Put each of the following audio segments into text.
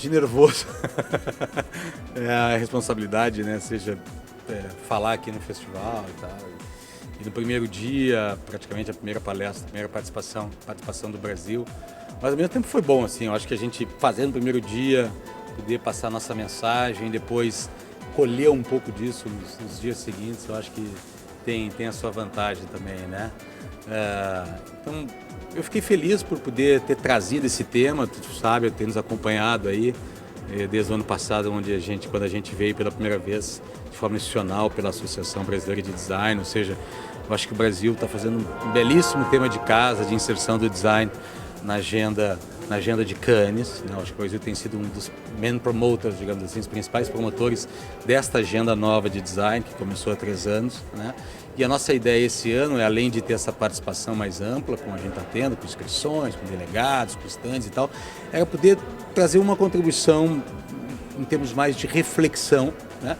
de nervoso. É a responsabilidade, né? Seja falar aqui no festival e tal. E no primeiro dia, praticamente a primeira palestra, a primeira participação do Brasil. Mas ao mesmo tempo foi bom, assim, eu acho que a gente fazendo o primeiro dia, poder passar a nossa mensagem, depois colher um pouco disso nos dias seguintes, eu acho que tem a sua vantagem também, né? Então, eu fiquei feliz por poder ter trazido esse tema, tu sabe, ter nos acompanhado aí desde o ano passado, quando a gente veio pela primeira vez de forma institucional pela Associação Brasileira de Design, ou seja, eu acho que o Brasil está fazendo um belíssimo tema de casa, de inserção do design na agenda de Cannes, né? Acho que o Brasil tem sido um dos main promoters, digamos assim, os principais promotores desta agenda nova de design, que começou há 3 anos, né? E a nossa ideia esse ano é, além de ter essa participação mais ampla, como a gente está tendo, com inscrições, com delegados, com estandes e tal, era poder trazer uma contribuição em termos mais de reflexão, né?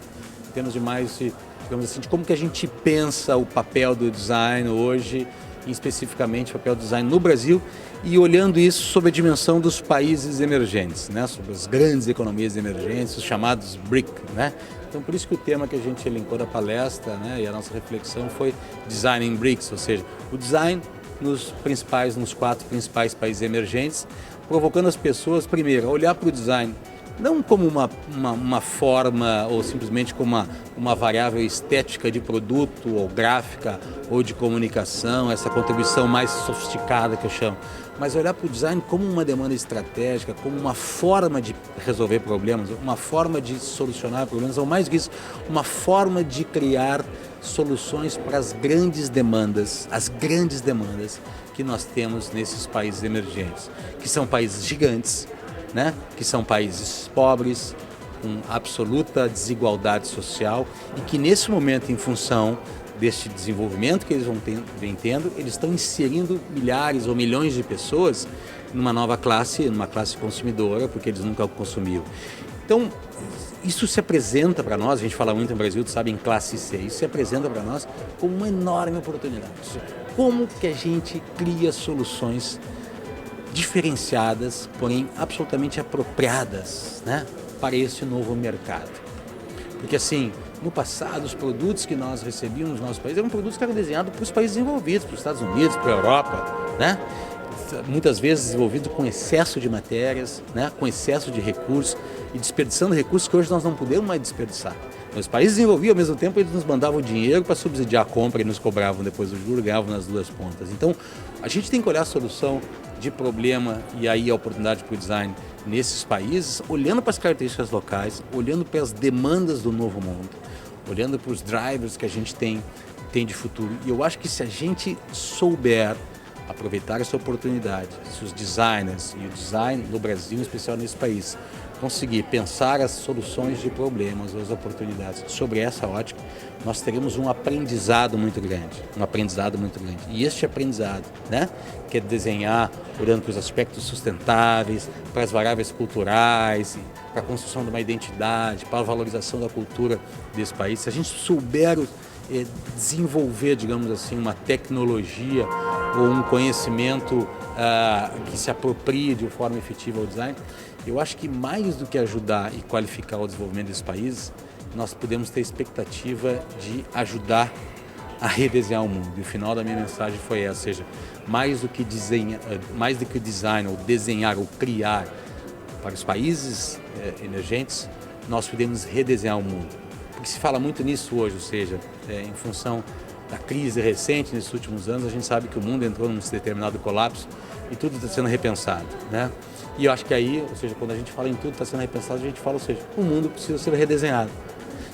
Em termos de mais, digamos assim, de como que a gente pensa o papel do design hoje, e especificamente o papel do design no Brasil, e olhando isso sob a dimensão dos países emergentes, né? Sobre as grandes economias emergentes, os chamados BRIC, né? Então, por isso que o tema que a gente elencou da palestra, né, e a nossa reflexão foi Design in BRICS, ou seja, o design nos 4 principais países emergentes, provocando as pessoas, primeiro, a olhar para o design não como uma forma ou simplesmente como uma variável estética de produto ou gráfica ou de comunicação, essa contribuição mais sofisticada que eu chamo, mas olhar para o design como uma demanda estratégica, como uma forma de resolver problemas, uma forma de solucionar problemas, ou mais que isso, uma forma de criar soluções para as grandes demandas que nós temos nesses países emergentes, que são países gigantes, né? Que são países pobres, com absoluta desigualdade social e que nesse momento, em função deste desenvolvimento que eles vem tendo, eles estão inserindo milhares ou milhões de pessoas numa nova classe, numa classe consumidora, porque eles nunca consumiram. Então, isso se apresenta para nós, a gente fala muito no Brasil, tu sabe, em classe C, isso se apresenta para nós como uma enorme oportunidade. Como que a gente cria soluções diferenciadas, porém absolutamente apropriadas, né, para esse novo mercado. Porque assim, no passado, os produtos que nós recebíamos nos nossos países eram produtos que eram desenhados para os países desenvolvidos, para os Estados Unidos, para a Europa, né? Muitas vezes desenvolvido com excesso de matérias, né, com excesso de recursos e desperdiçando recursos que hoje nós não podemos mais desperdiçar. Os países desenvolviam, ao mesmo tempo, eles nos mandavam dinheiro para subsidiar a compra e nos cobravam depois o juro, ganhavam nas duas pontas. Então, a gente tem que olhar a solução de problema e aí a oportunidade para o design nesses países, olhando para as características locais, olhando para as demandas do novo mundo, olhando para os drivers que a gente tem de futuro. E eu acho que se a gente souber aproveitar essa oportunidade, se os designers e o design no Brasil, em especial nesse país, conseguir pensar as soluções de problemas, as oportunidades sobre essa ótica, nós teremos um aprendizado muito grande, E este aprendizado, né, que é desenhar olhando para os aspectos sustentáveis, para as variáveis culturais, para a construção de uma identidade, para a valorização da cultura desse país, se a gente souber desenvolver, digamos assim, uma tecnologia ou um conhecimento que se aproprie de forma efetiva ao design, eu acho que mais do que ajudar e qualificar o desenvolvimento desses países, nós podemos ter expectativa de ajudar a redesenhar o mundo. E o final da minha mensagem foi essa, ou seja, mais do que design ou desenhar ou criar para os países emergentes, nós podemos redesenhar o mundo. Porque se fala muito nisso hoje, ou seja, em função da crise recente nesses últimos anos, a gente sabe que o mundo entrou num determinado colapso e tudo está sendo repensado, né? E eu acho que aí, ou seja, quando a gente fala em tudo está sendo repensado, a gente fala, ou seja, o mundo precisa ser redesenhado.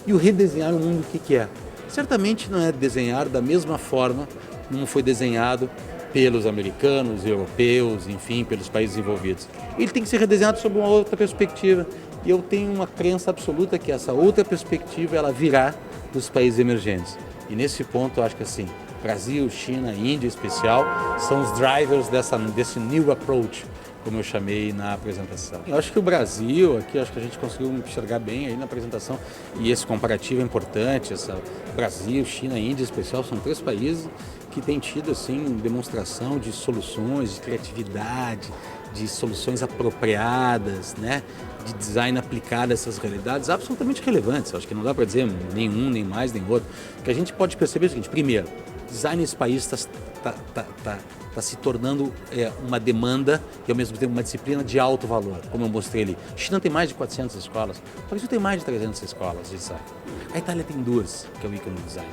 E o redesenhar o mundo, o que é? Certamente não é desenhar da mesma forma como foi desenhado pelos americanos, europeus, enfim, pelos países envolvidos. Ele tem que ser redesenhado sob uma outra perspectiva. E eu tenho uma crença absoluta que essa outra perspectiva ela virá dos países emergentes. E nesse ponto eu acho que assim, Brasil, China, Índia em especial, são os drivers desse new approach, como eu chamei na apresentação. Eu acho que o Brasil, aqui acho que a gente conseguiu enxergar bem aí na apresentação, e esse comparativo é importante, Brasil, China, Índia em especial, são 3 países que têm tido assim demonstração de soluções, de criatividade, de soluções apropriadas, né, de design aplicado a essas realidades absolutamente relevantes. Acho que não dá para dizer nenhum, nem mais, nem outro. O que a gente pode perceber é o seguinte: primeiro, design nesse país está se tornando uma demanda e ao mesmo tempo uma disciplina de alto valor, como eu mostrei ali. A China tem mais de 400 escolas, o Brasil tem mais de 300 escolas de design. A Itália tem 2, que é o ícone do design.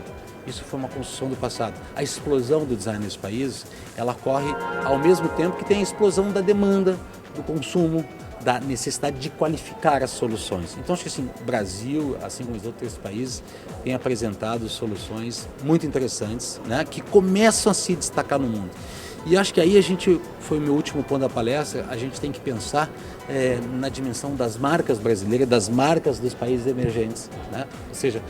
Isso foi uma construção do passado. A explosão do design nesse país, ela ocorre ao mesmo tempo que tem a explosão da demanda, do consumo, da necessidade de qualificar as soluções. Então, acho que assim, o Brasil, assim como os outros países, tem apresentado soluções muito interessantes, né, que começam a se destacar no mundo. E acho que aí foi o meu último ponto da palestra, a gente tem que pensar na dimensão das marcas brasileiras, das marcas dos países emergentes, né? Ou seja,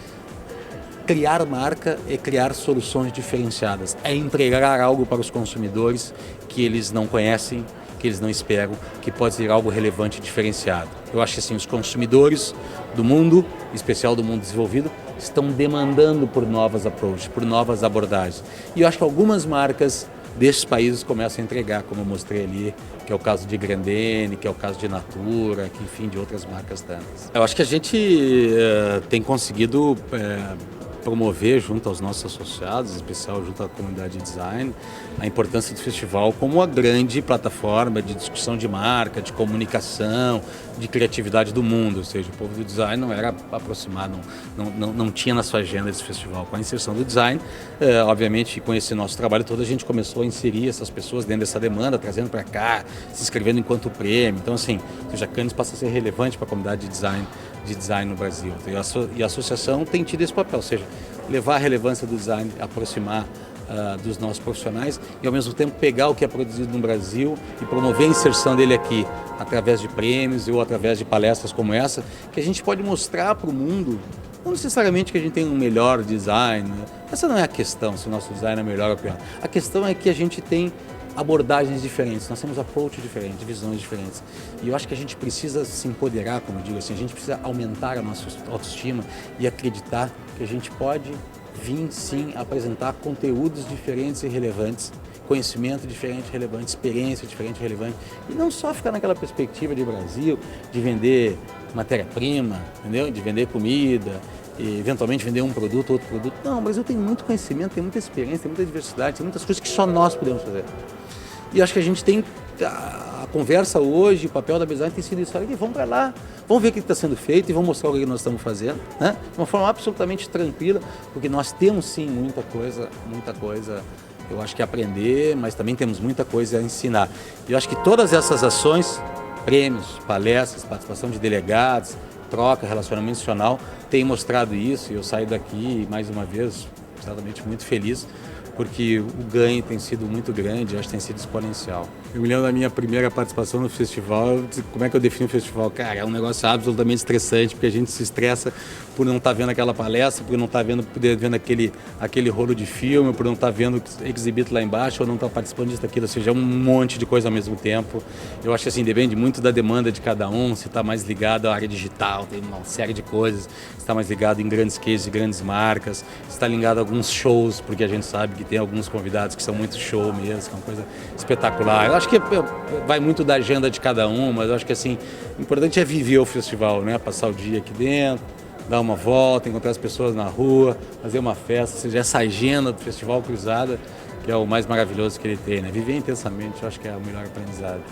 criar marca é criar soluções diferenciadas, é entregar algo para os consumidores que eles não conhecem, que eles não esperam, que pode ser algo relevante e diferenciado. Eu acho que assim, os consumidores do mundo, em especial do mundo desenvolvido, estão demandando por novas approaches, por novas abordagens. E eu acho que algumas marcas desses países começam a entregar, como eu mostrei ali, que é o caso de Grendene, que é o caso de Natura, que enfim, de outras marcas tantas. Eu acho que a gente tem conseguido promover junto aos nossos associados, em especial junto à comunidade de design, a importância do festival como uma grande plataforma de discussão de marca, de comunicação, de criatividade do mundo. Ou seja, o povo do design não era aproximado, não tinha na sua agenda esse festival. Com a inserção do design, obviamente, com esse nosso trabalho todo, a gente começou a inserir essas pessoas dentro dessa demanda, trazendo para cá, se inscrevendo enquanto prêmio. Então, assim, ou seja, Cannes passa a ser relevante para a comunidade de design no Brasil. E a associação tem tido esse papel, ou seja, levar a relevância do design, aproximar dos nossos profissionais e ao mesmo tempo pegar o que é produzido no Brasil e promover a inserção dele aqui através de prêmios ou através de palestras como essa, que a gente pode mostrar para o mundo, não necessariamente que a gente tem um melhor design, né? Essa não é a questão, se o nosso design é melhor ou pior. A questão é que a gente tem abordagens diferentes, nós temos approach diferentes, visões diferentes. E eu acho que a gente precisa se empoderar, como eu digo assim, a gente precisa aumentar a nossa autoestima e acreditar que a gente pode vir sim apresentar conteúdos diferentes e relevantes, conhecimento diferente e relevante, experiência diferente e relevante. E não só ficar naquela perspectiva de Brasil, de vender matéria-prima, entendeu? De vender comida, e eventualmente vender um produto, outro produto. Não, o Brasil tem muito conhecimento, tem muita experiência, tem muita diversidade, tem muitas coisas que só nós podemos fazer. E acho que a gente tem a conversa hoje, o papel da design tem sido isso. Olha aqui, vamos para lá, vamos ver o que está sendo feito e vamos mostrar o que nós estamos fazendo, né? De uma forma absolutamente tranquila, porque nós temos sim muita coisa, eu acho que aprender, mas também temos muita coisa a ensinar. E eu acho que todas essas ações, prêmios, palestras, participação de delegados, troca, relacionamento institucional, têm mostrado isso. E eu saio daqui, mais uma vez, certamente muito feliz, porque o ganho tem sido muito grande, acho que tem sido exponencial. Eu me lembro da minha primeira participação no festival, como é que eu defino o festival? Cara, é um negócio absolutamente estressante, porque a gente se estressa por não estar vendo aquela palestra, por não estar vendo aquele rolo de filme, por não estar vendo exibito lá embaixo, ou não estar participando disso, daquilo, ou seja, um monte de coisa ao mesmo tempo. Eu acho que assim, depende muito da demanda de cada um, se está mais ligado à área digital, tem uma série de coisas, se está mais ligado em grandes cases, grandes marcas, se está ligado a alguns shows, porque a gente sabe que tem alguns convidados que são muito show mesmo, que é uma coisa espetacular. Eu acho que vai muito da agenda de cada um, mas eu acho que assim, o importante é viver o festival, né? Passar o dia aqui dentro, dar uma volta, encontrar as pessoas na rua, fazer uma festa, ou seja, essa agenda do Festival Cruzada, que é o mais maravilhoso que ele tem, né? Viver intensamente, eu acho que é o melhor aprendizado.